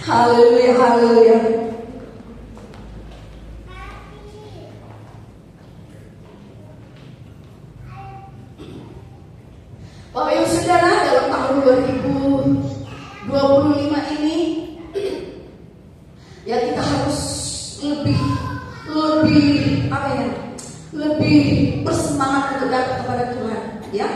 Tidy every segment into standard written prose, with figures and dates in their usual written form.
Haleluya, haleluya. Bapak Ibu Saudara, dalam tahun 2025 ini ya kita harus lebih bersemangat untuk datang kepada Tuhan, ya.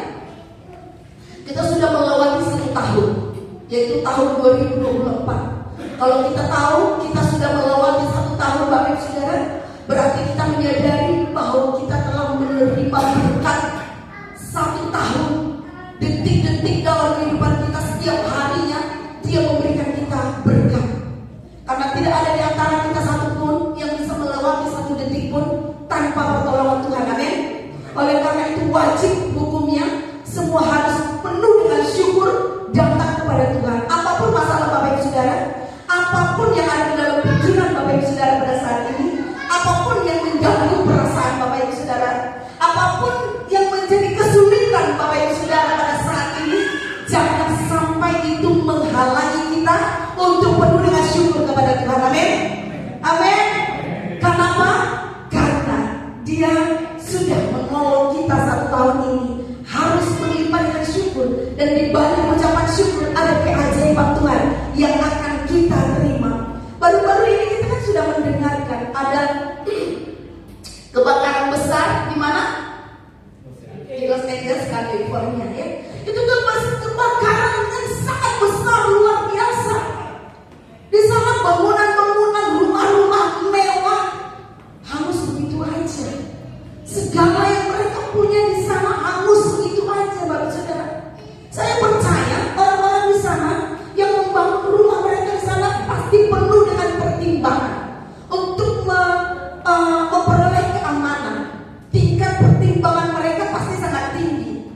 Kita sudah melewati 1 tahun, yaitu tahun 2024. Kalau kita tahu kita sudah melewati 1 tahun, Bapak Ibu Saudara, berarti kita menyadari bahwa kita telah menerima berkat 1 tahun. Detik-detik dalam kehidupan kita, setiap harinya Dia memberikan kita berkat. Karena tidak ada di antara kita satupun yang bisa melewati 1 detik pun tanpa pertolongan Tuhan. Amin. Oleh karena itu wajib hukumnya semua harus penuh dengan syukur datang kepada Tuhan. Apapun masalah Bapak Ibu Saudara, apapun yang ada di dalam pikiran Bapak Ibu Saudara pada saat ini, apapun yang mengganggu perasaan Bapak Ibu Saudara, apapun yang menjadi kesulitan Bapak Ibu Saudara pada saat ini, jangan sampai itu menghalangi kita untuk penuh dengan syukur kepada Tuhan. Amin. Amin. Kenapa? Karena Dia sudah menolong kita 1 tahun ini. Harus melimpah dengan syukur, dan di balik ucapan syukur ada keajaiban Tuhan yang akan kita terima. Baru-baru ini kita kan sudah mendengarkan ada kebakaran besar di mana? Di Los Angeles, California, ya. Itu kebakaran yang sangat besar, luar biasa. Di sana bangunan-bangunan, rumah-rumah mewah hangus begitu aja. Segala yang mereka punya di sana hangus begitu aja, Bapak Saudara. Saya percaya orang-orang di sana yang membangun rumah mereka di sana pasti penuh dengan pertimbangan untuk memperoleh keamanan. Tingkat pertimbangan mereka pasti sangat tinggi.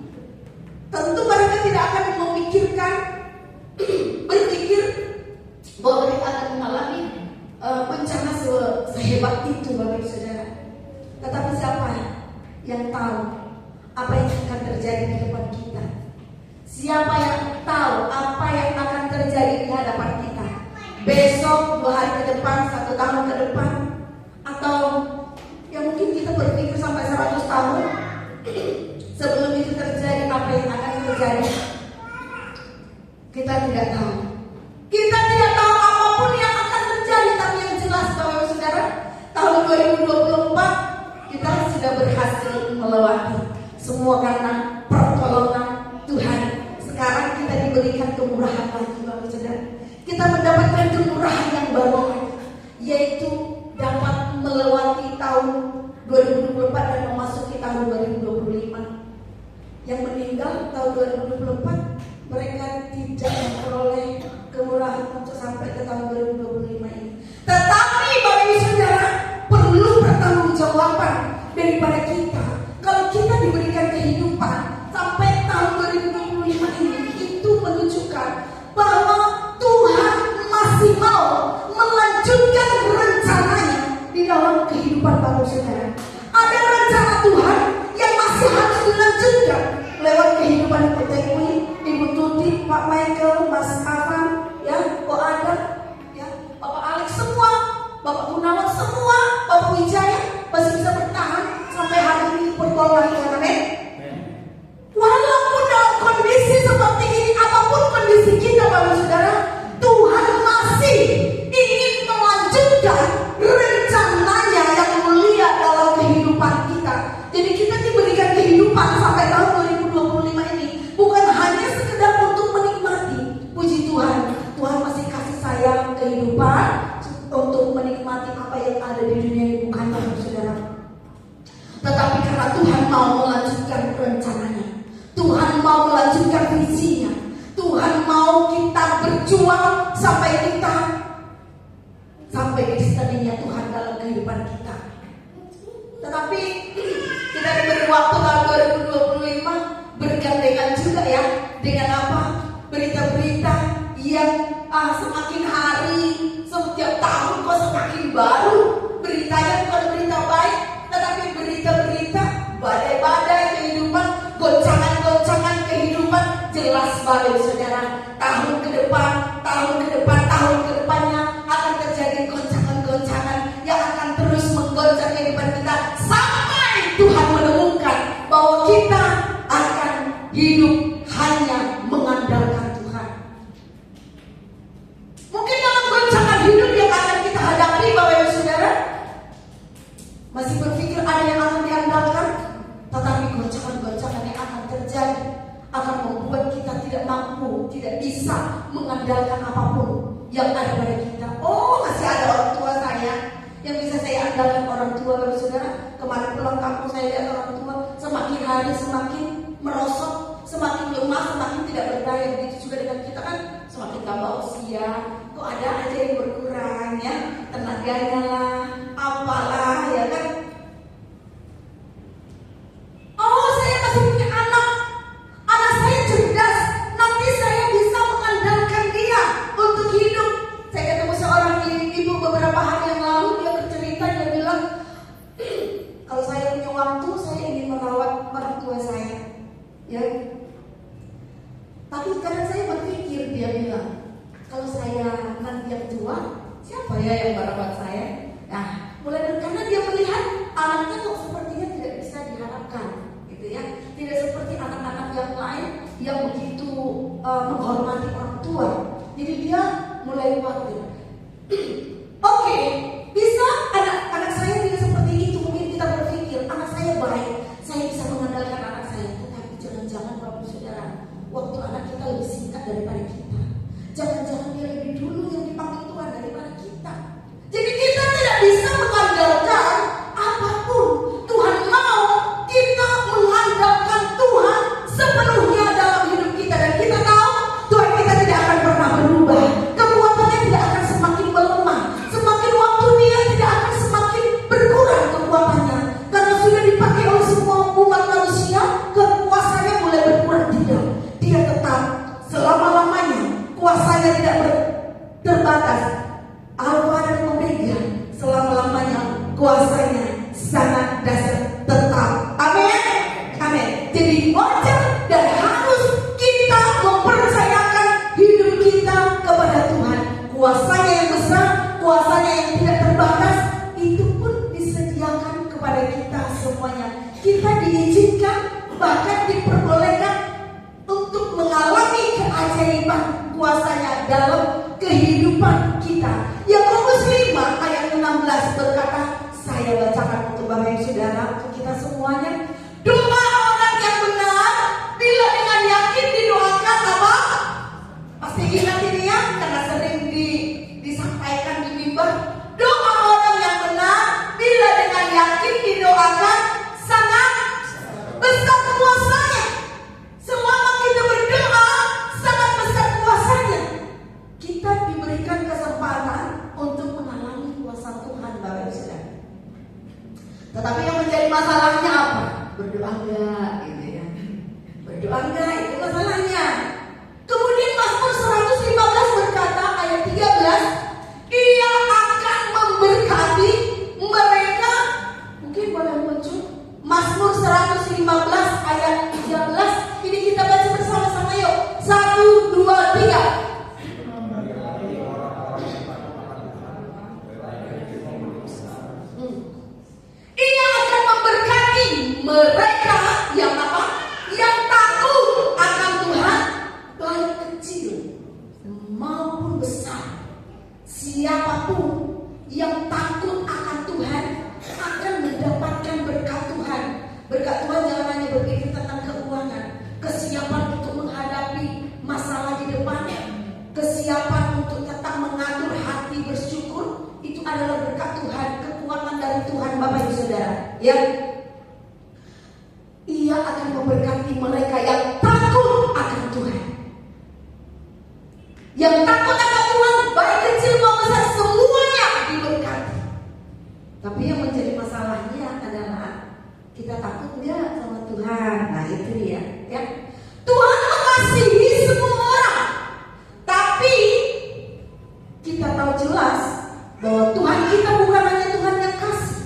Tentu mereka tidak akan berpikir bahwa mereka akan mengalami bencana sehebat itu, Bapak Ibu Saudara. Tetapi siapa yang tahu apa yang akan terjadi di depan kita? Siapa yang tahu apa yang akan terjadi di hadapan kita? Besok, 2 hari ke depan, 1 tahun ke depan, atau ya mungkin kita berpikir sampai 100 tahun sebelum itu terjadi. Apa yang akan terjadi? Kita tidak tahu. Kita tidak tahu apapun yang akan terjadi. Tapi yang jelas, Bapak Ibu Saudara, tahun 2024 kita sudah berhasil melewati semua karena pertolongan Tuhan. Sekarang kita diberikan kemurahan lagi, Bapak Saudara. Kita mendapatkan kemurahan yang baru, yaitu dapat melewati tahun 2024 dan memasuki tahun 2025. Yang meninggal tahun 2024, mereka tidak memperoleh kemurahan untuk sampai ke tahun 2025 ini. Tetapi Bapak Ibu Saudara, perlu pertanggungjawaban daripada kita. Kalau kita diberikan kehidupan sampai tahun 2025 ini, itu menunjukkan bahwa Tuhan masih mau melanjutkan rencananya di dalam kehidupan Bapak Saudara. Ada rencana Tuhan yang masih harus dilanjutkan lewat kehidupan Ibu Tekwi, Ibu Tuti, Pak Michael, Mas Afan, ya, Pak Adam, ya, Bapak Alex, semua, Bapak Gunawan, semua, Bapak Wijaya masih bisa bertahan sampai hari ini pertolongan Tuhan. Amin. Walaupun dalam kondisi seperti ini, apapun kondisi kita, Bapak Saudara, Tuhan masih ingin melanjutkan rencananya yang mulia dalam kehidupan kita. Jadi kita diberikan kehidupan sampai tahun 2025 ini bukan hanya sekedar untuk menikmati. Puji Tuhan, Tuhan masih kasih sayang kehidupan untuk menikmati apa yang ada di dunia ini, bukan, Bapak Saudara. Tetapi karena Tuhan mau melanjutkan rencananya, Tuhan mau melanjutkan visinya, Tuhan mau kita berjuang sampai di stadinya Tuhan dalam kehidupan kita. Tetapi kita diberi waktu tahun 2025 bergandengan juga, ya, dengan apa? Berita-berita yang semakin hari, setiap tahun kok semakin baru. Beritanya bukan berita baik, tetapi berita-berita badai-badai kehidupan, goncangan-goncangan kehidupan. Jelas, Bapak Saudara, tahun ke depan tidak bisa mengandalkan apapun yang ada pada kita. Oh, masih ada orang tua saya yang bisa saya andalkan. Orang tua, Bapak Saudara. Kemarin pulang kampung saya lihat orang tua semakin hari semakin merosot, semakin lemah, semakin tidak berdaya. Begitu juga dengan kita kan, semakin tambah usia, kok ada aja yang berkurang ya, tenaganya lah, apalah ya kan. Oh, saya masih punya anak saya cerdas, nanti saya bisa mengandalkan dia untuk hidup. Saya ketemu seorang ibu beberapa hari yang lalu, dia bercerita, dia bilang, kalau saya punya waktu, saya ingin merawat mertua saya, ya. Tapi kadang saya berpikir, dia bilang, kalau saya nanti yang tua, siapa ya yang merawat saya? Nah, karena dia melihat anaknya kok sepertinya tidak bisa diharapkan, gitu ya. Tidak seperti anak-anak yang lain yang begitu menghormati orang tua. Jadi dia mulai khawatir. Oke, bisa anak saya tidak seperti itu. Mungkin kita berpikir anak saya baik, saya bisa mengandalkan anak saya. Tetapi jangan-jangan Bapak Saudara, waktu anak kita lebih singkat daripada kita. Jangan-jangan dia lebih dulu yang dipanggil Tuhan daripada kita. Jadi kita tidak bisa mengandalkan apapun. Tuhan mau kita mengandalkan Tuhan sepenuhnya dalam hidup kita. Dan kita tahu Tuhan kita tidak akan pernah berubah. Kekuatannya tidak akan semakin melemah. Semakin waktu dia tidak akan semakin berkurang kekuatannya. Karena sudah dipakai oleh semua umat manusia, kekuasaannya mulai berkurang. Tidak, dia tetap selama-lamanya. Kuasanya tidak terbatas. Alfa dan Omega, selama-lamanya kuasanya sangat dasar tetap. Amin. Amin. Jadi wajar dan harus kita mempercayakan hidup kita kepada Tuhan. Kuasanya yang besar, kuasanya yang tidak terbatas, itu pun disediakan kepada kita semuanya. Kita diizinkan, bahkan diperbolehkan untuk mengalami keajaiban kuasanya dalam kehidupan kita. Yakobus 5 ayat 16 berkata, saya bacakan untuk Bapak Ibu Saudara, untuk kita semuanya. Doa orang yang benar bila dengan yakin didoakan apa? Pasti ingat ini ya, karena sering disampaikan di mimbar. Doa orang yang benar bila dengan yakin didoakan sangat besar kuasanya. Selama kita berdoa, sangat besar kuasanya. Kita diberikan kesempatan untuk mengalami kuasa Tuhan, Bapak Ibu Saudara. Tetapi yang menjadi masalahnya apa? Berdoa enggak, gitu ya. Berdoa enggak, itu masalahnya. Kemudian Mazmur 115 berkata ayat 13, Dia akan memberkati mereka. Mungkin boleh muncul Mazmur 115 ayat 13. Ini kita baca bersama-sama yuk. 1, 2, 3. Ia akan memberkati mereka yang apa? Yang takut akan Tuhan, baik kecil maupun besar. Siapapun yang takut akan Tuhan akan mendapatkan berkat Tuhan. Berkat Tuhan jangan hanya berpikir tentang keuangan, kesiapan untuk menghadapi masalah di depannya, kesiapan untuk tetap mengatur hati bersyukur. Itu adalah berkat Tuhan, kekuatan dari Tuhan, Bapak Ibu Saudara. Ya, Ia akan memberkati mereka yang takut akan Tuhan. Yang takut akan Tuhan, baik kecil maupun besar, semuanya diberkati. Tapi yang menjadi masalahnya adalah kita takut nggak sama Tuhan. Nah itu dia, ya. Tuhan mengasihi semua orang, tapi kita tahu jelas bahwa Tuhan kita bukan hanya Tuhan yang kasih.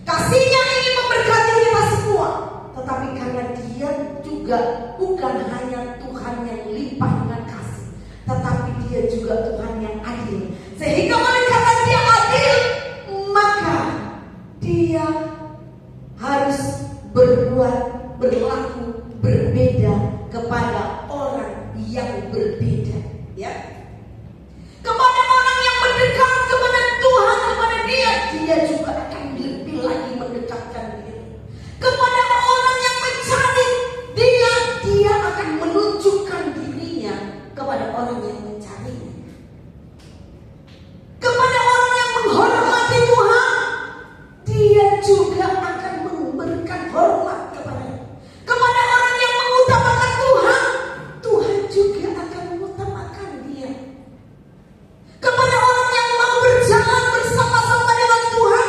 Kasihnya ingin memberkati kita semua. Tetapi karena Dia juga bukan hanya Tuhan yang limpah dengan kasih, tetapi Dia juga Tuhan yang adil. Sehingga oleh karena Dia adil, maka Dia harus berlaku berbeda kepada orang yang berbeda. Ya. Kepada orang yang mendekat kepada Tuhan, kepada Dia juga akan lebih lagi mendekatkan diri. Kepada orang yang mencari Dia akan menunjukkan dirinya kepada orang yang mencarinya. Kepada orang yang menghormati Tuhan, Dia juga akan memberikan hormat kepadanya. Kepada orang yang mengutamakan Tuhan, Tuhan juga akan mengutamakan dia. Kepada orang yang mau berjalan bersama-sama dengan Tuhan,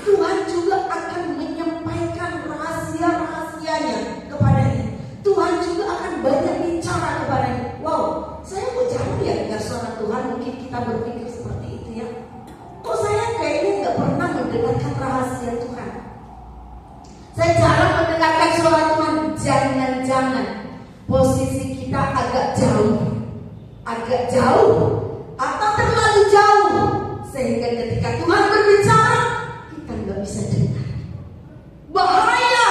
Tuhan juga akan menyampaikan rahasia-rahasianya kepadanya. Tuhan juga akan banyak bicara kepadanya. Wow, saya kok jarang ya dengar suara Tuhan. Mungkin kita berpikir seperti itu ya. Kok saya kayaknya gak pernah mendengarkan rahasia Tuhan. Saya jarang mendengarkan suara Tuhan. Jangan-jangan posisi kita agak jauh atau terlalu jauh, sehingga ketika Tuhan berbicara kita gak bisa dengar. Bahaya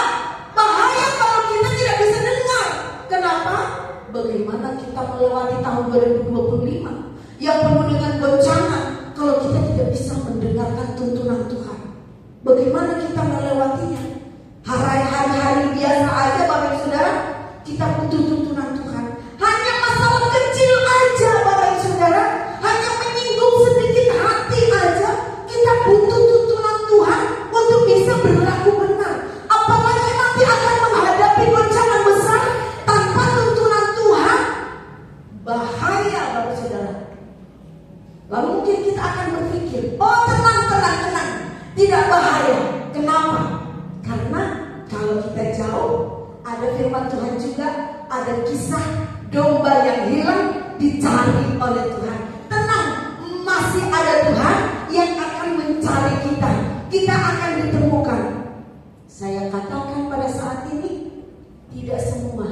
kalau kita tidak bisa dengar. Kenapa? Bagaimana kita melewati tahun 2025 yang penuh dengan goncangan kalau kita tidak bisa mendengarkan tuntunan Tuhan? Bagaimana kita melewatinya? Hari-hari biasa aja Bapak Ibu Saudara, kita butuh tuntunan Tuhan. Hanya masalah kecil aja Bapak Ibu Saudara, hanya menyinggung sedikit hati aja, kita butuh tuntunan Tuhan untuk bisa berlaku benar. Apalagi nanti akan menghadapi goncangan besar tanpa tuntunan Tuhan. Bahaya Bapak Saudara. Lalu mungkin kita akan berpikir, oh tenang, tidak bahaya. Kenapa? Karena kalau kita jauh, ada firman Tuhan juga, ada kisah domba yang hilang dicari oleh Tuhan. Tenang, masih ada Tuhan yang akan mencari kita. Kita akan ditemukan. Saya katakan pada saat ini, tidak semua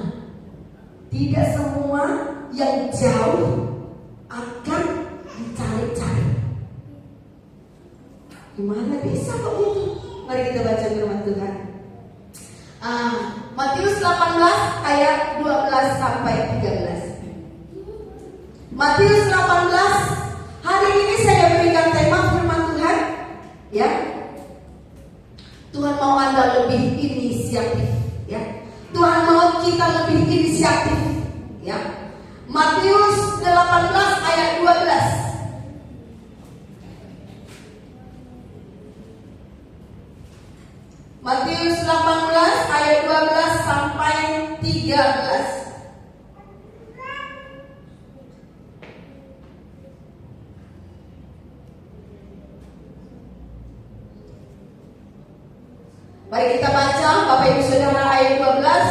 yang jauh akan dicari-cari. Gimana bisa kok gitu? Mari kita baca firman Tuhan. Matius 18 ayat 12 sampai 13. Matius 18, hari ini saya berikan tema firman Tuhan, ya. Tuhan mau Anda lebih inisiatif, ya. Tuhan mau kita lebih inisiatif, ya. Matius 18 ayat 12. Matius 18 ayat 12 sampai 13. Baik, kita baca Bapak Ibu Saudara ayat 12,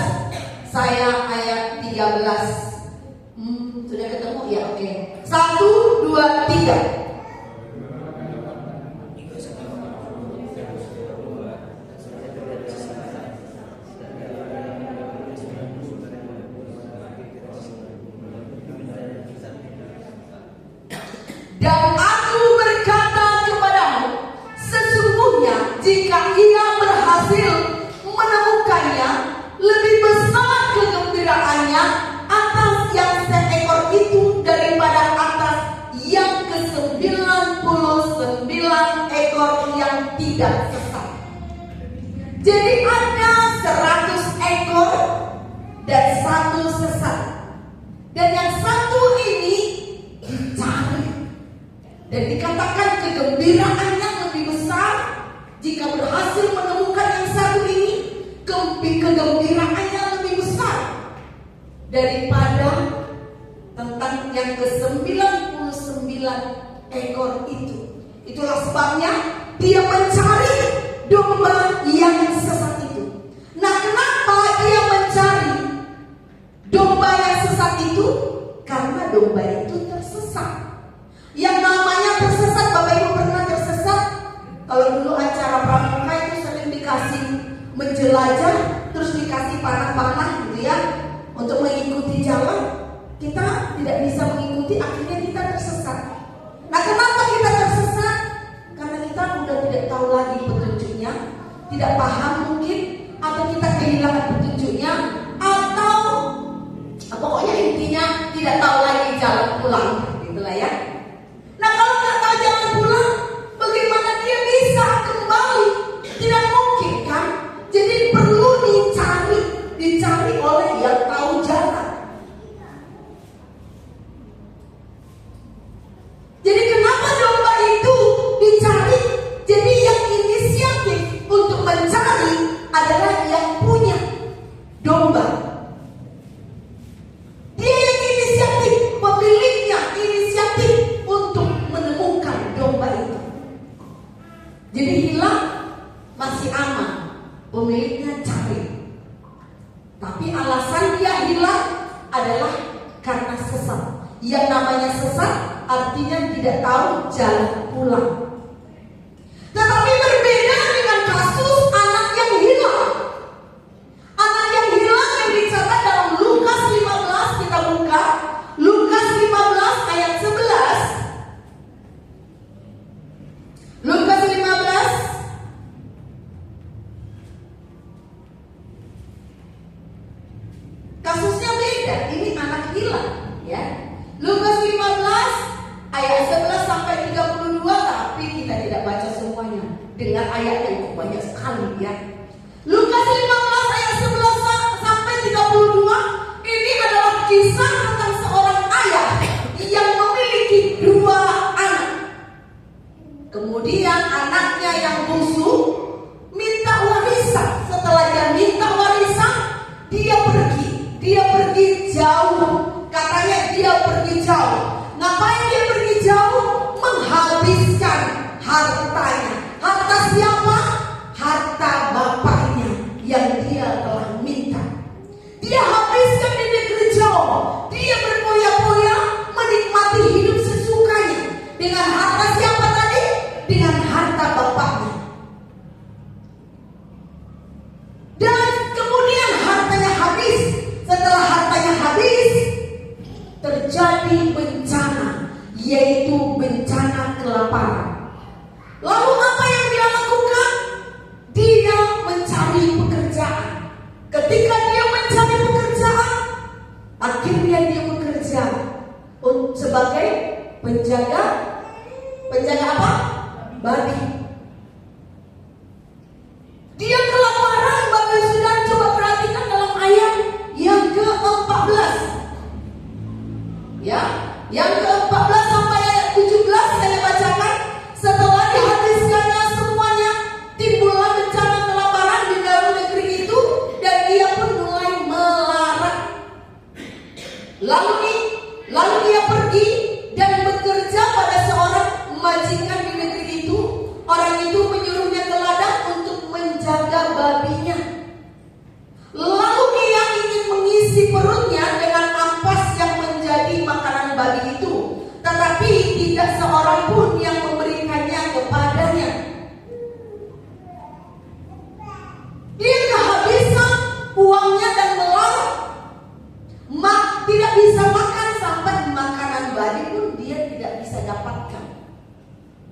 saya ayat 13. Sudah ketemu ya? Oke. 1, 2, 3. Dan aku berkata kepadamu, sesungguhnya jika ia berhasil menemukannya, lebih besar kegembiraannya atas yang seekor itu daripada atas yang ke-99 ekor yang tidak sesat. Jadi ada 100 ekor dan 1 sesat. Dan yang satu ini dicari. Dan dikatakan kegembiraannya lebih besar jika berhasil menemukan yang satu ini. Kegembiraannya lebih besar daripada tentang yang ke-99 ekor itu. Itulah sebabnya dia mencari domba yang sesat itu. Nah, kenapa dia mencari domba yang sesat itu? Karena domba itu tersesat. Yang namanya tersesat, Bapak Ibu pernah tersesat? Kalau dulu acara pramuka itu sering dikasih menjelajah, terus dikasih panah-panah gitu ya, untuk mengikuti jalan. Kita tidak bisa mengikuti, akhirnya kita tersesat. Nah, kenapa kita tersesat? Karena kita sudah tidak tahu lagi petunjuknya, tidak paham mungkin, atau kita kehilangan petunjuknya, atau pokoknya intinya tidak tahu lagi jalan pulang, gitulah ya. Nah, kalau nggak tahu jalan pulang, bagaimana dia bisa kembali? Tidak mungkin kan? Jadi perlu dicari oleh yang tahu jalan. sesat artinya tidak tahu jalan pulang. Tetapi berbeda dengan kasus anak yang hilang. Anak yang hilang yang dicatat dalam Lukas 15, kita buka Lukas 15 ayat 11. Lukas 15 kasusnya beda, ini anak hilang ya. Lukas 15 ayat 11 sampai 32, tapi kita tidak baca semuanya. Dengan ayatnya itu banyak sekali ya. Lukas 15 ayat 11 sampai 32 ini adalah kisah tentang seorang ayah yang memiliki 2 anak. Kemudian anaknya yang bungsu minta warisan. Setelah dia minta warisan, dia pergi jauh. Katanya dia pergi jauh. Ngapain dia pergi jauh? Menghabiskan hartanya. Harta siapa? Harta bapaknya yang dia telah minta. Dia habiskan di negeri jauh. Dia berpoya-poya menikmati hidup sesukanya. Dengan harta siapa tadi? Dengan harta bapaknya. Dan kemudian hartanya habis. Setelah hartanya habis, terjadi bencana, yaitu bencana kelaparan. Lalu apa yang dia lakukan? Dia mencari pekerjaan. Ketika dia mencari pekerjaan, akhirnya dia bekerja sebagai penjaga apa? Babi. Dia kelaparan, Bapak Saudara, coba perhatikan dalam ayat yang ke-14. Ya, yang ke-14 sampai ayat 17 saya bacakan. Setelah dihabiskannya semuanya, timbullah bencana kelaparan di dalam negeri itu, dan dia pun mulai melarat. Lalu dia pergi dan bekerja pada seorang majikan di negeri itu. Orang itu menyuruhnya ke ladang untuk menjaga babinya. Lalu dia ingin mengisi perutnya dengan ampas yang menjadi makanan babi itu, tetapi tidak seorang pun yang memberikannya kepadanya. Dia kehabisan uangnya dan melarat. Tidak bisa makan, sampai makanan babi pun dia tidak bisa dapatkan.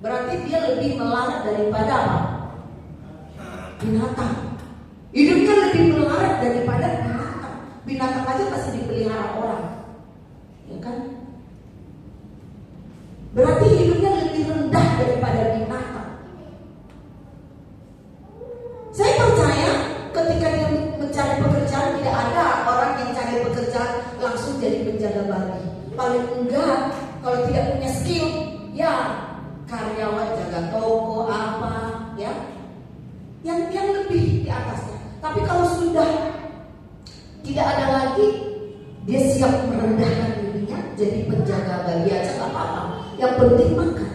Berarti dia lebih melarat daripada apa? Binatang. Hidupnya lebih melarat daripada binatang. Binatang aja masih dipelihara orang, ya kan? Berarti hidupnya lebih rendah daripada binatang. Saya percaya ketika dia mencari pekerjaan, tidak ada orang yang cari pekerjaan langsung jadi penjaga babi. Paling enggak, kalau tidak punya skill, ya karyawan jaga toko apa, ya, yang lebih di atasnya. Tapi kalau sudah tidak ada lagi, dia siap merendahkan dirinya jadi penjaga babi aja nggak apa-apa. Yang penting makan.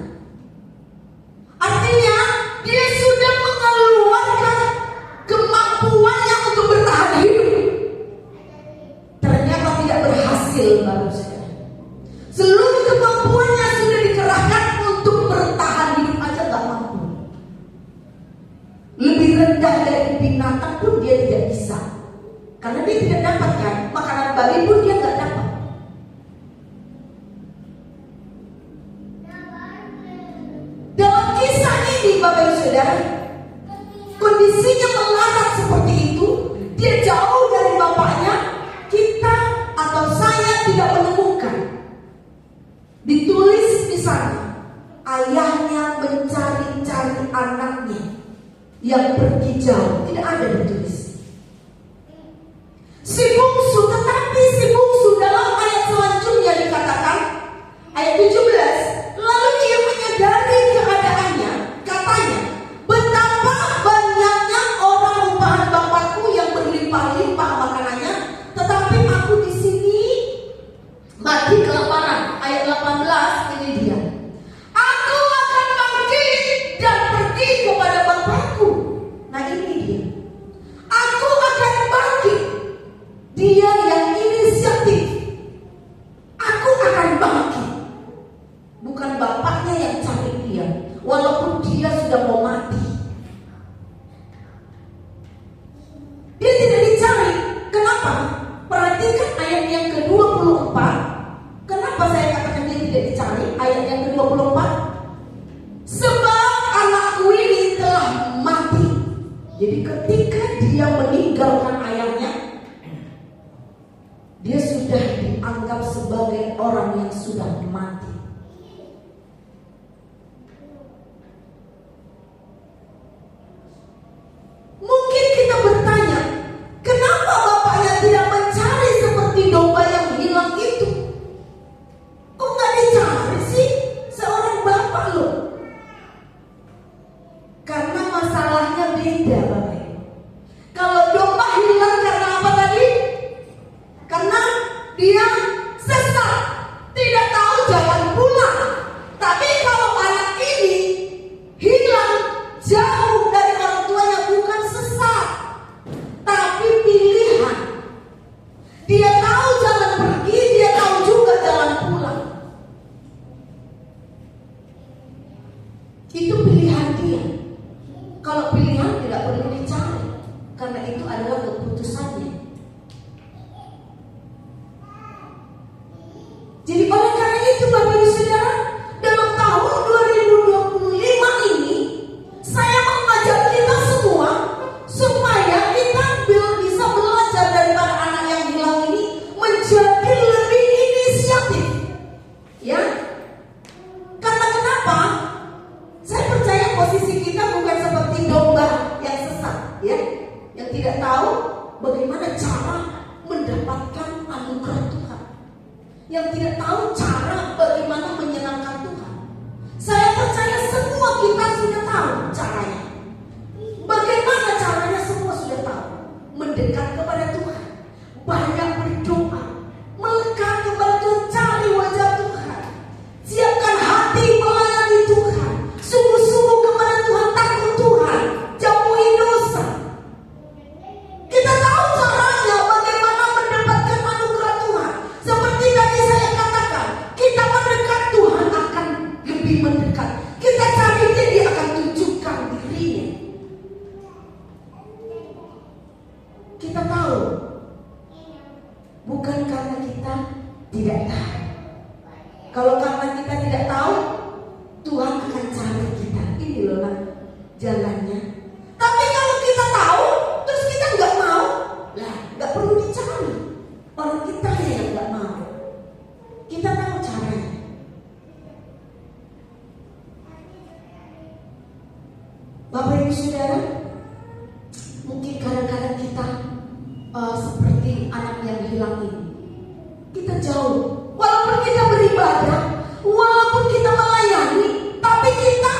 Artinya dia sudah mengeluarkan kemampuannya untuk bertahan hidup. Ternyata tidak berhasil, baru saja. Seluruh kemampuannya sudah dikerahkan untuk bertahan hidup aja nggak mampu. Lebih rendah dari binatang pun dia tidak bisa, karena dia tidak dapatkan makanan babi pun dia nggak dapat. Dalam kisah ini, Bapak Ibu Saudara, kondisinya melarat seperti itu, dia jauh dari bapaknya. Kita atau saya tidak menemukan ditulis di sana ayahnya mencari-cari anaknya yang pergi jauh, tidak ada ditulis. Si bungsu, tetapi si bungsu dalam ayat selanjutnya dikatakan, ayat 17, lalu ia menyadari keadaannya, katanya, betapa banyaknya orang rupahan bapakku yang berlimpah-limpah makanannya, tetapi aku di sini mati kelaparan. Ayat 18 ini dia. Aku akan bangkit dan pergi kepada bapakku. Nah ini dia. Aku akan bangkit. Dia yang inisiatif. Aku akan bangkit akan mati. Mungkin kita bertanya, kenapa bapaknya tidak mencari seperti domba yang hilang itu? Kok nggak dicari sih? Seorang bapak loh. Karena masalahnya beda, Bapak Ibu. Kalau domba hilang karena apa tadi? Karena dia sesat, tidak tahu jalan pulang. Tapi kalau anak ini hilang jauh dari orang tuanya, bukan sesat, tapi pilihan. Dia tahu jalan pergi, dia tahu juga jalan pulang. Itu pilihan dia. Kalau pilihan tidak perlu dicari, karena itu adalah keputusannya. Jadi oleh karena itu Bapak Ibu Saudara, dalam tahun 2025 ini saya mengajak kita semua supaya kita bisa belajar dari para anak yang hilang ini menjadi lebih inisiatif. Ya. Karena kenapa? Saya percaya posisi kita bukan seperti domba yang sesat, ya, yang tidak tahu bagaimana cara mendapatkan anugerah Tuhan, yang tidak tahu cara bagaimana menyenangkan Tuhan. Saya percaya semua kita sudah tahu caranya. Bagaimana caranya semua sudah tahu. Mendekat kepada Tuhan, banyak berdoa, melekat kepada Tuhan, cari wajah Tuhan, siapkan hati melayani Tuhan, sungguh-sungguh kepada Tuhan, takut Tuhan, jauhi dosa. Kita tahu caranya bagaimana mendapatkan anugerah Tuhan. Seperti tadi saya katakan, kita mendekat Tuhan akan lebih mendekat. Kita cari dia akan tunjukkan dirinya. Kita tahu, bukan karena kita tidak tahu. Kalau karena kita tidak tahu, Tuhan akan cari kita. Ini loh lah jalannya. Tapi kalau kita tahu, terus kita nggak mau, lah nggak perlu dicari. Orang kita yang nggak mau. Kita tahu caranya. Bapak Ibu Saudara, mungkin kadang-kadang kita seperti anak yang hilang ini. Kita jauh, walaupun kita beribadah, walaupun kita melayani, tapi kita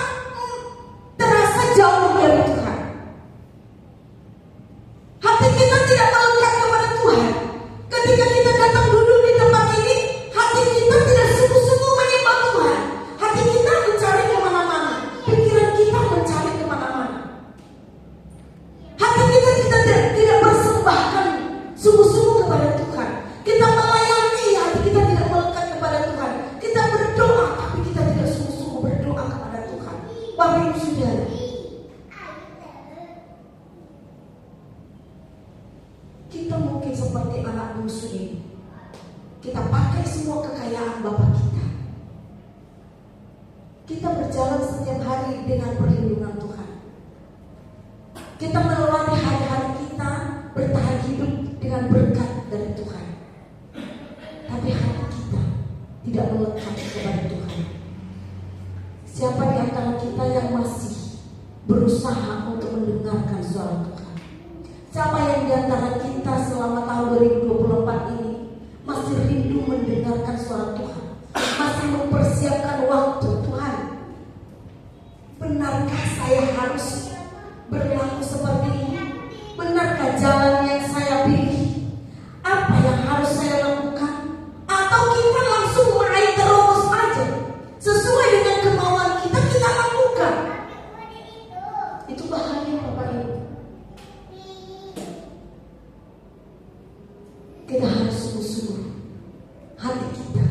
terasa jauh dari Tuhan. Hati kita tidak melekat kepada Tuhan. Ketika kita datang duduk di tempat ini, hati kita tidak sungguh-sungguh menyembah Tuhan. Hati kita mencari kemana-mana, pikiran kita mencari kemana-mana. Hati kita tidak persembahkan sungguh-sungguh kepada Tuhan. Kita melayani, hati kita tidak melekat kepada Tuhan. Kita berdoa, tapi kita tidak sungguh-sungguh berdoa kepada Tuhan. Bapak Ibu Saudara, kita mungkin seperti anak bungsu ini. Kita pakai semua kekayaan Bapak kita. Kita berjalan setiap hari dengan perlindungan Tuhan. Kita melewati hari-hari kita bertahan hidup dengan berkat dari Tuhan. Tapi hati kita tidak melekat kepada Tuhan. Siapa di antara kita yang masih berusaha untuk mendengarkan suara Tuhan? Siapa yang di antara kita selama tahun 2024 ini masih rindu mendengarkan suara Tuhan? Masih mempersiapkan waktu Tuhan? Benarkah saya harus berlaku seperti ini? Benarkah jalan yang saya pilih? Apa yang harus saya lakukan? Atau kita langsung main terus aja, sesuai dengan kemauan kita, kita lakukan? Itu bahaya Bapak Ibu. Kita harus sungguh-sungguh hati kita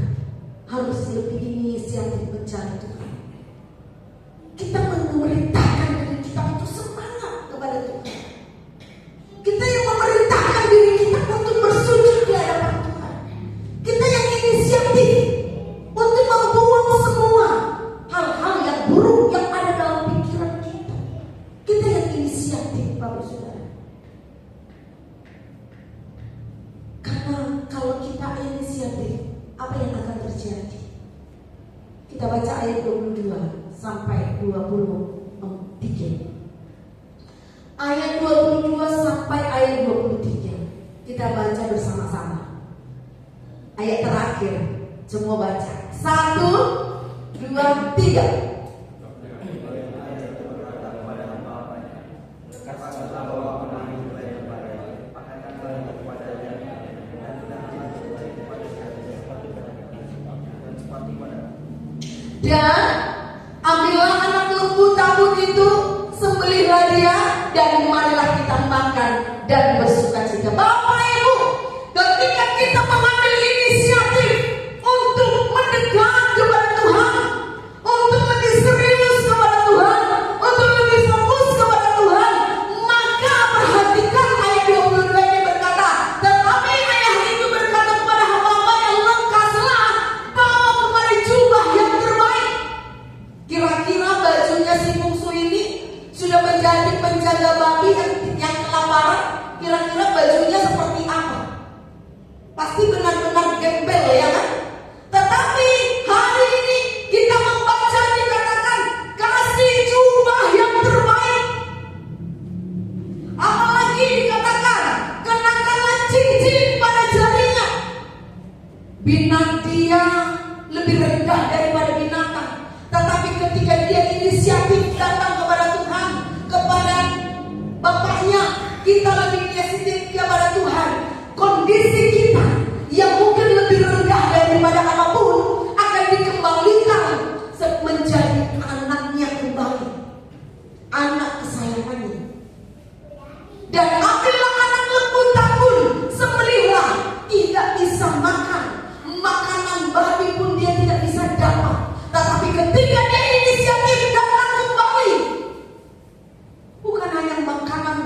Kita baca ayat 22 sampai 23. Ayat 22 sampai ayat 23. Kita baca bersama-sama. Ayat terakhir, semua baca. 1, 2, 3. Dan ambillah anak lembu tabut itu, sembelihlah dia, dan marilah kita makan dan bersukacita. Bapak Ibu, ketika kita mengambil inisiatif untuk mendekat kepada Tuhan, untuk lebih serius kepada Tuhan, untuk lebih fokus kepada Tuhan, maka perhatikan ayat 22 ini berkata, tetapi ayah itu berkata kepada hamba yang lekaslah, bawa kemari jubah yang terbaik. Kira-kira bajunya si bungsu ini sudah menjadi penjaga babi yang kelaparan. Kira-kira bajunya seperti apa? Pasti benar-benar gembel, ya kan? Tetapi hari ini kita membaca dikatakan kasih jubah yang terbaik. Apalagi dikatakan kenakanlah cincin pada jarinya. Binatang dia lebih rendah daripada binatang. Tetapi ketika dia inisiatif datang kepada Tuhan, kepada Bapaknya, kita lebih inisiatif kepada Tuhan. Kondisi kita yang mungkin lebih rendah daripada apapun akan dikembalikan menjadi anaknya kembali, anak kesayangannya. Dan ambillah anak lembu tabun, sembelihlah. Tidak bisa makan makanan babi pun dia tidak bisa dapat. Tetapi ketika dia inisiatif datang kembali, bukan hanya makanan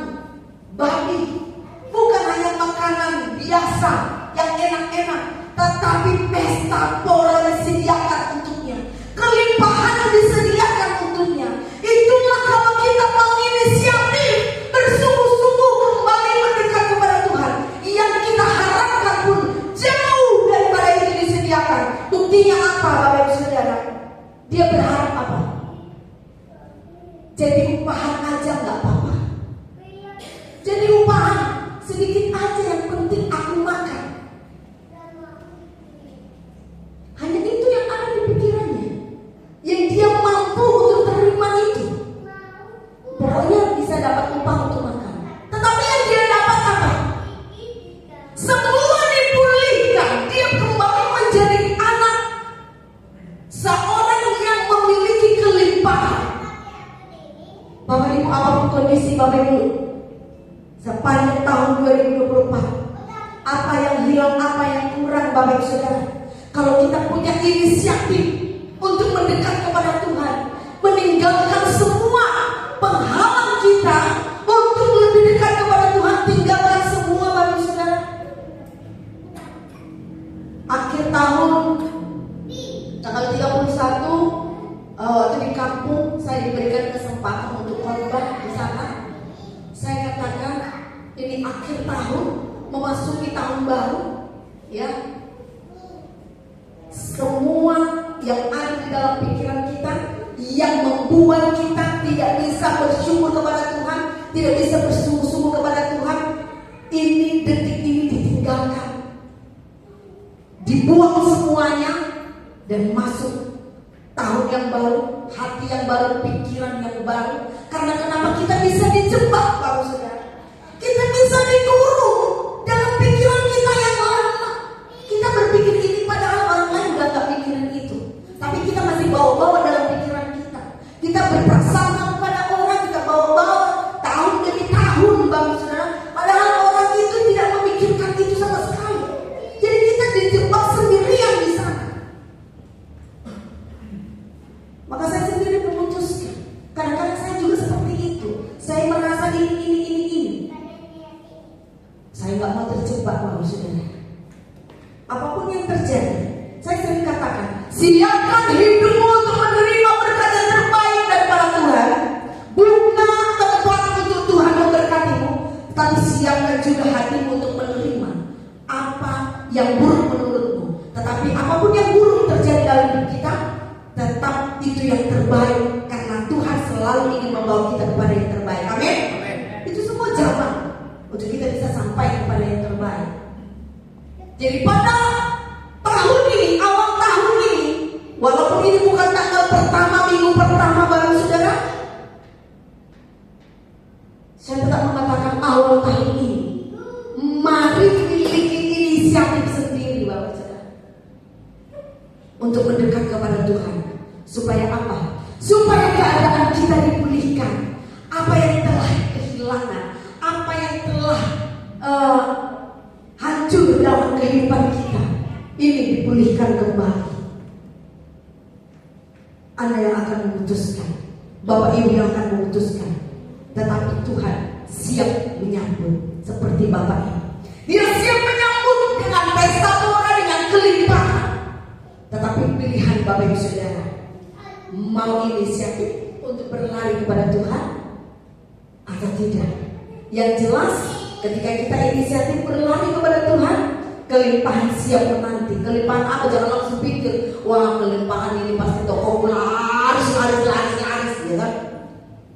babi, bukan hanya makanan biasa yang enak-enak, tetapi pesta pora disediakan untuknya, kelimpahan disediakan untuknya. Itulah kalau kita mau inisiatif bersungguh-sungguh kembali mendekat kepada Tuhan. Yang kita harapkan pun jauh daripada itu disediakan. Buktinya apa, Bapak Ibu Saudara? Dia berharap apa? Jadi upahan aja nggak apa-apa. Jadi upahan sedikit aja, yang penting aku makan. Hanya itu yang ada di pikirannya, yang dia mampu untuk terima itu. Pokoknya bisa dapat upah untuk makan. Tetapi yang dia dapat apa? Semua dipulihkan. Dia kembali menjadi anak seorang yang memiliki kelimpahan. Bapak Ibu, apapun kondisi Bapak Ibu sepanjang tahun 2024, apa yang hilang, apa yang kurang, Bapak Ibu Saudara, kalau kita punya inisiatif untuk mendekat kepada Tuhan, meninggalkan semua penghalang kita untuk lebih dekat kepada Tuhan, tinggalkan semua, Bapak Ibu Saudara. Akhir tahun tanggal 31 waktu di kampung saya diberikan kesempatan untuk khotbah di sana. Saya katakan ini akhir tahun memasuki tahun baru, ya. Semua yang ada di dalam pikiran kita yang membuat kita tidak bisa bersyukur kepada Tuhan, tidak bisa bersungguh-sungguh kepada Tuhan, ini detik ini ditinggalkan, dibuang semuanya, dan masuk tahun yang baru, hati yang baru, pikiran yang baru. Karena kenapa kita bisa dijebak, Bapak Saudara? Kita bisa dikurung dalam pikiran kita yang lama. Kita berpikir ini padahal orang lain udah gak pikirin itu, tapi kita masih bawa-bawa dalam pikiran kita. Kita berprasangka kepada orang, kita bawa-bawa tahun demi tahun, Bapak Saudara. Padahal orang itu tidak memikirkan itu sama sekali. Jadi kita dijebak sendirian di sana. Maka saya sendiri memutuskan, kadang-kadang saya juga seperti itu. Saya merasa ini. Saya nggak mau terjebak, Bapak Saudara. Apapun yang terjadi, saya sering katakan, siapkan hidupmu untuk menerima berkat yang terbaik daripada Tuhan. Buka tempat untuk Tuhan memberkatimu, tapi siapkan juga hatimu untuk menerima apa yang buruk menurutmu. Tetapi apapun yang buruk terjadi dalam hidup kita, Supaya apa? Supaya keadaan kita dipulihkan. Apa yang telah kehilangan, apa yang telah hancur dalam kehidupan kita, ini dipulihkan kembali. Anda yang akan memutuskan, Bapak Ibu yang akan memutuskan. Tetapi Tuhan siap menyambut seperti Bapak ini. Dia siap menyambut dengan pesta pora, dengan kelimpahan. Tetapi pilihan Bapak Ibu Saudara, mau inisiatif untuk berlari kepada Tuhan atau tidak? Yang jelas ketika kita inisiatif berlari kepada Tuhan, kelimpahan siap menanti. Kelimpahan apa? Jangan langsung pikir, wah kelimpahan ini pasti toko laris, ya kan?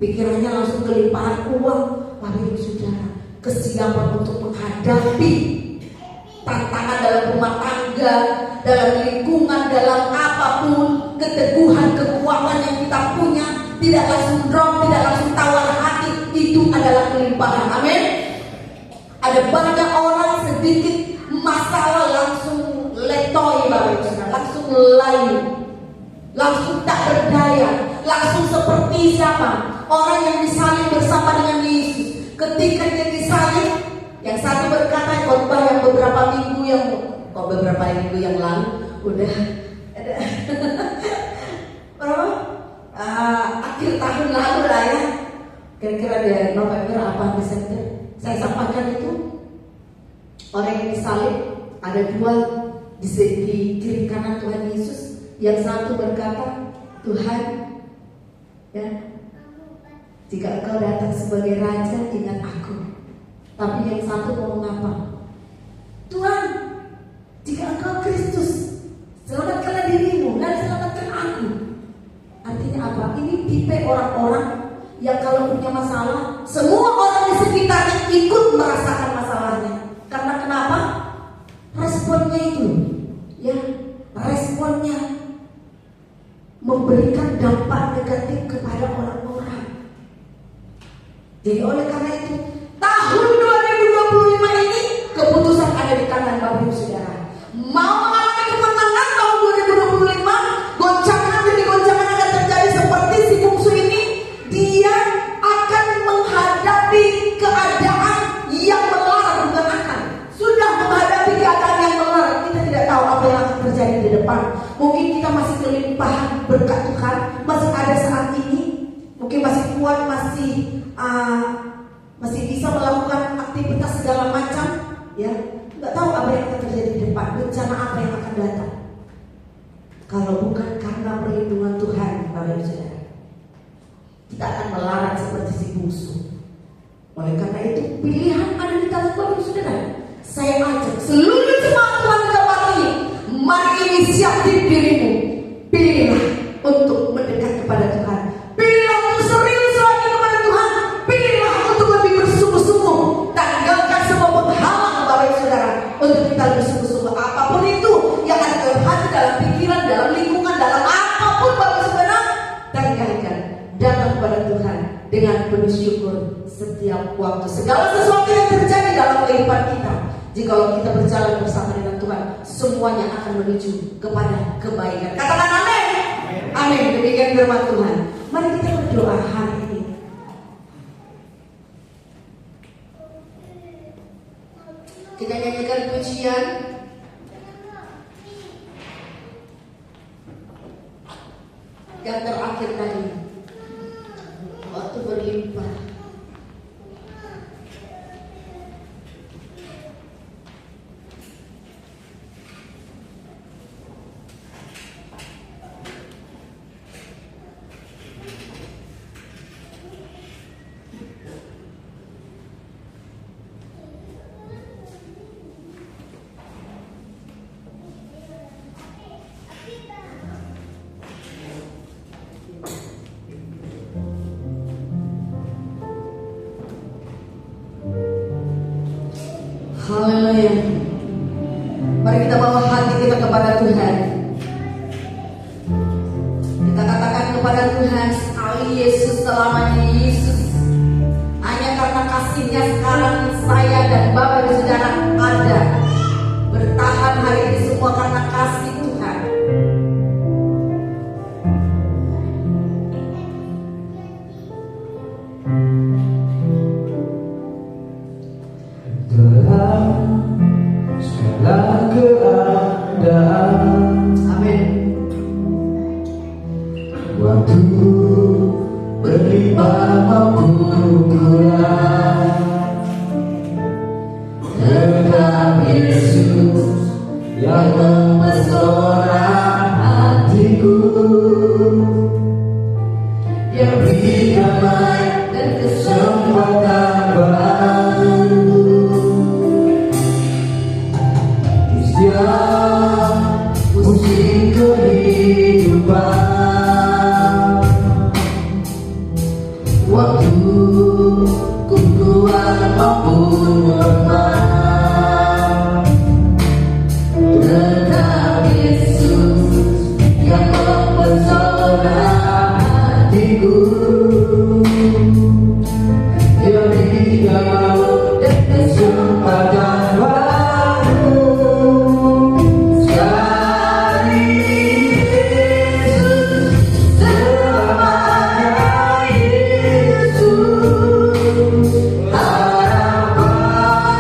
Pikirannya langsung kelimpahan uang. Bapak Ibu Saudara, kesiapan untuk menghadapi tantangan dalam rumah tangga, dalam lingkungan, dalam apapun, keteguhan, kekuatan yang kita punya, tidak langsung drop, tidak langsung tawar hati, itu adalah kelimpahan. Amin. Ada banyak orang sedikit masalah langsung letoy, Bapak Ibu Saudara, langsung lain, langsung tak berdaya, langsung seperti siapa? Orang yang disalib bersama dengan Yesus. Ketika dia disalib, yang satu berkata khotbah yang beberapa minggu yang lalu udah ada akhir tahun lalu lah ya, kira-kira dari November apa Desember, saya sampaikan itu orang yang disalib ada dua di kiri kanan Tuhan Yesus. Yang satu berkata, Tuhan, ya, jika Engkau datang sebagai Raja, ingat aku. Tapi yang satu mau ngapa? Tuhan, jika Engkau Kristus, selamatkanlah dirimu dan selamatkan aku. Artinya apa? Ini tipe orang-orang yang kalau punya masalah, semua orang di sekitarnya ikut merasakan masalahnya. Karena kenapa? Responnya itu, ya, responnya memberikan dampak negatif kepada orang-orang. Jadi oleh karena itu, tahun 2025 ini keputusan ada di tangan Bapak Ibu Saudara. Mau mengalami kemenangan tahun 2025, goncangan demi goncangan akan terjadi seperti si bungsu ini. Dia akan menghadapi keadaan yang melarat, bukan akan. Sudah menghadapi keadaan yang melarat. Kita tidak tahu apa yang akan terjadi di depan. Mungkin kita masih kelimpahan berkat Tuhan, masih ada saat ini. Mungkin masih kuat, masih bisa melakukan aktivitas segala macam, ya. Nggak tahu apa yang akan terjadi di depan, bencana apa yang akan datang. Kalau bukan karena perlindungan Tuhan, Bapak Ibu Saudara, kita akan melarat seperti si bungsu. Oleh karena itu, pilihan ada di tangan Bapak Ibu Saudara. Saya ajak seluruh jemaat Tuhan di tempat ini, mari inisiatif dirimu, pilihlah untuk mendekat kepada Tuhan. Pilihlah untuk serius lagi kepada Tuhan. Pilihlah untuk lebih bersungguh-sungguh. Tanggalkan semua penghalang Bapak Ibu Saudara untuk kita lebih sungguh-sungguh. Apapun itu yang ada dalam hati, dalam pikiran, dalam lingkungan, dalam apapun Bapak Ibu Saudara, tanggalkan. Datang kepada Tuhan dengan penuh syukur setiap waktu. Segala sesuatu yang terjadi dalam kehidupan kita, jikalau kita berjalan bersama dengan Tuhan, semuanya akan menuju kepada kebaikan. Katakan amin. Amin. Demikian firman Tuhan. Mari kita berdoa hari ini. Kita nyanyikan pujian yang terakhir tadi, waktu berlimpah. Haleluya. Mari kita bawa hati kita kepada Tuhan. Kita katakan kepada Tuhan, sekali Yesus, selamanya Yesus. Hanya karena kasih-Nya sekarang saya dan Bapak Ibu Saudara ada, bertahan hari ini semua karena kasih Tuhan. waktu berlimpah maupun kurang, tetap Yesus yang memesona hatiku. Dia beri damai dan kesempatan baru di setiap musim kehidupan. Waktu ku kuat maupun lemah, tetap Yesus yang mempesona hatiku. Dia beri damai dan kesempatan baru. Sekali Yesus, selamanya Yesus, harapan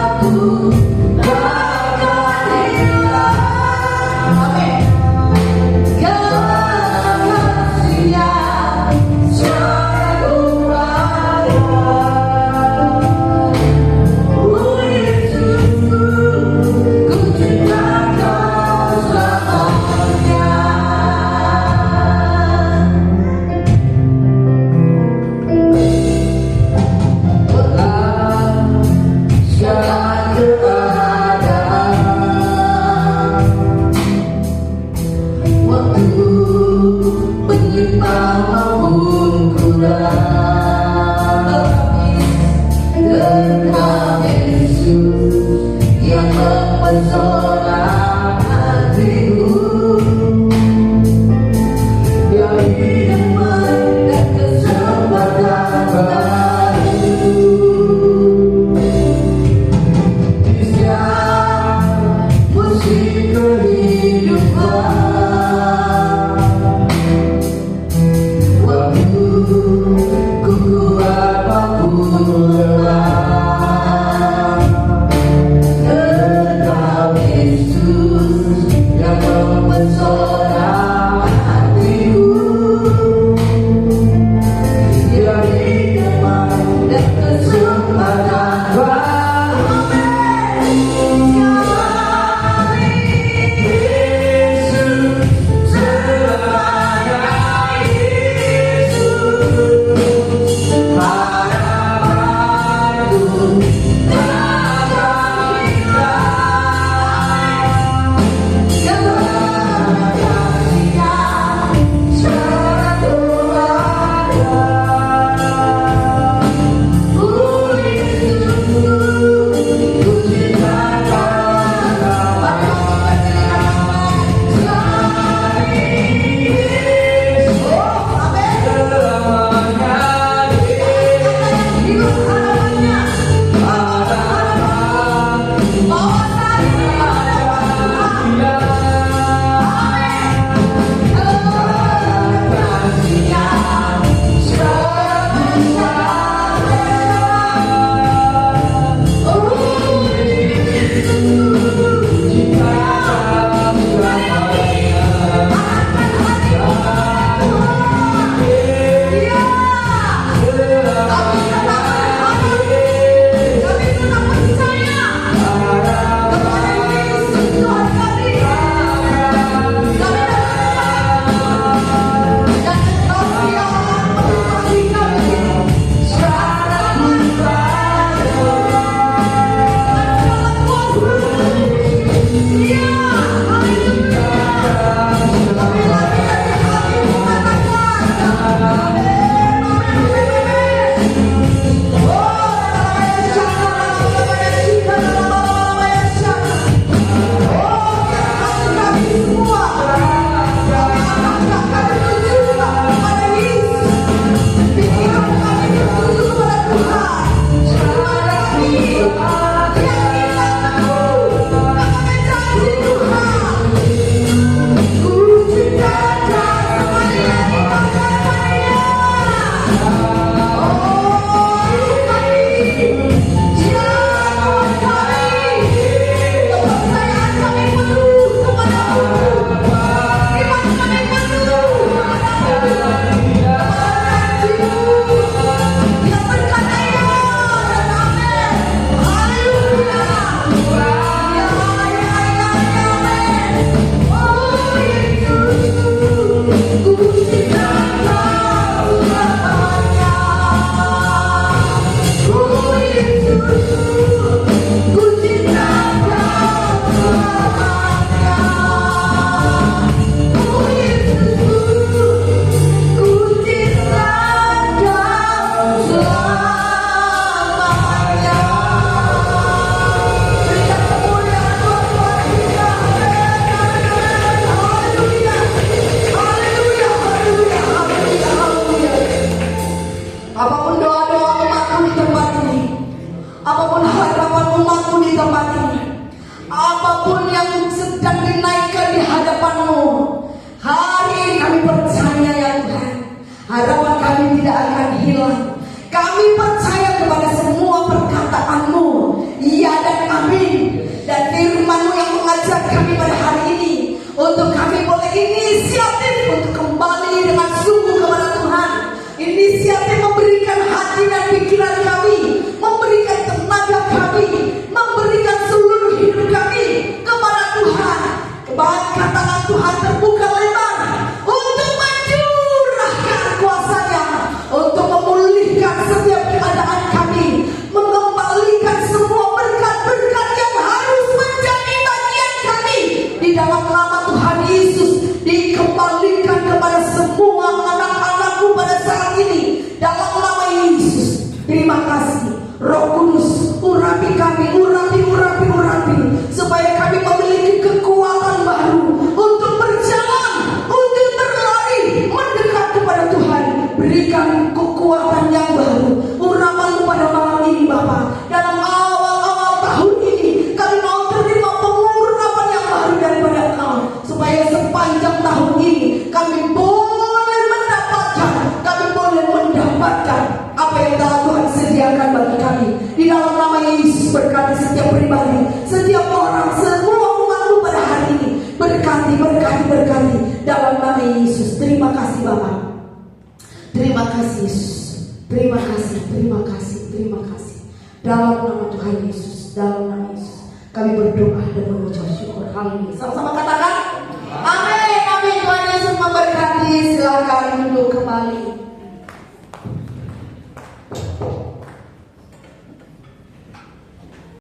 Yesus berkati setiap pribadi, setiap orang, semua umatmu pada hari ini. Berkati, berkati, berkati dalam nama Yesus. Terima kasih Bapak. Terima kasih Yesus. Terima kasih, terima kasih, terima kasih. Dalam nama Tuhan Yesus, dalam nama Yesus, kami berdoa dan mengucap syukur. Haleluya. Sama-sama katakan, amin, amin. Tuhan Yesus memberkati. Silakan duduk kembali.